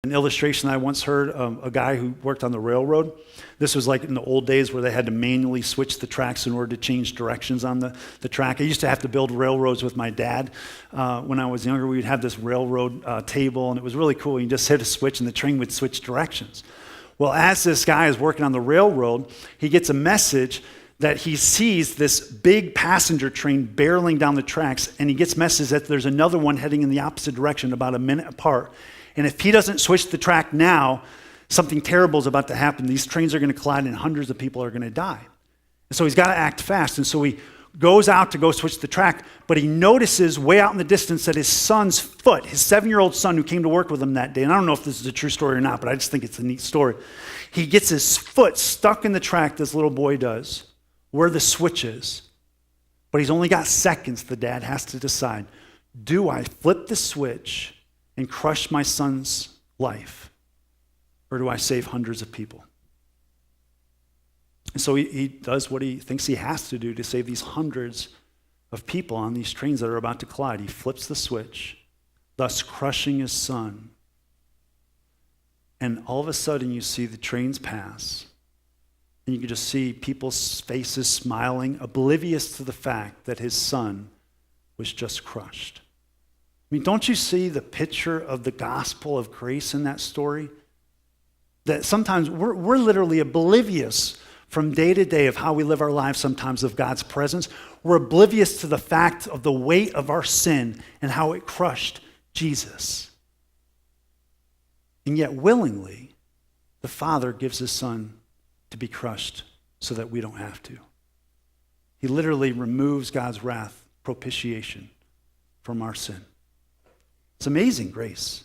An illustration I once heard, a guy who worked on the railroad. This was like in the old days where they had to manually switch the tracks in order to change directions on the track. I used to have to build railroads with my dad. When I was younger, we'd have this railroad table, and it was really cool. You just hit a switch, and the train would switch directions. Well, as this guy is working on the railroad, he gets a message that he sees this big passenger train barreling down the tracks, and he gets a message that there's another one heading in the opposite direction about a minute apart. And if he doesn't switch the track now, something terrible is about to happen. These trains are going to collide and hundreds of people are going to die. And so he's got to act fast. And so he goes out to go switch the track, but he notices way out in the distance that his son's foot, his 7-year-old son who came to work with him that day, and I don't know if this is a true story or not, but I just think it's a neat story. He gets his foot stuck in the track, this little boy does, where the switch is. But he's only got seconds. The dad has to decide, do I flip the switch and crush my son's life, or do I save hundreds of people? And so he does what he thinks he has to do to save these hundreds of people on these trains that are about to collide. He flips the switch, thus crushing his son. And all of a sudden you see the trains pass, and you can just see people's faces smiling, oblivious to the fact that his son was just crushed. I mean, don't you see the picture of the gospel of grace in that story? That sometimes we're literally oblivious from day to day of how we live our lives sometimes of God's presence. We're oblivious to the fact of the weight of our sin and how it crushed Jesus. And yet willingly, the Father gives his Son to be crushed so that we don't have to. He literally removes God's wrath, propitiation, from our sin. It's amazing grace.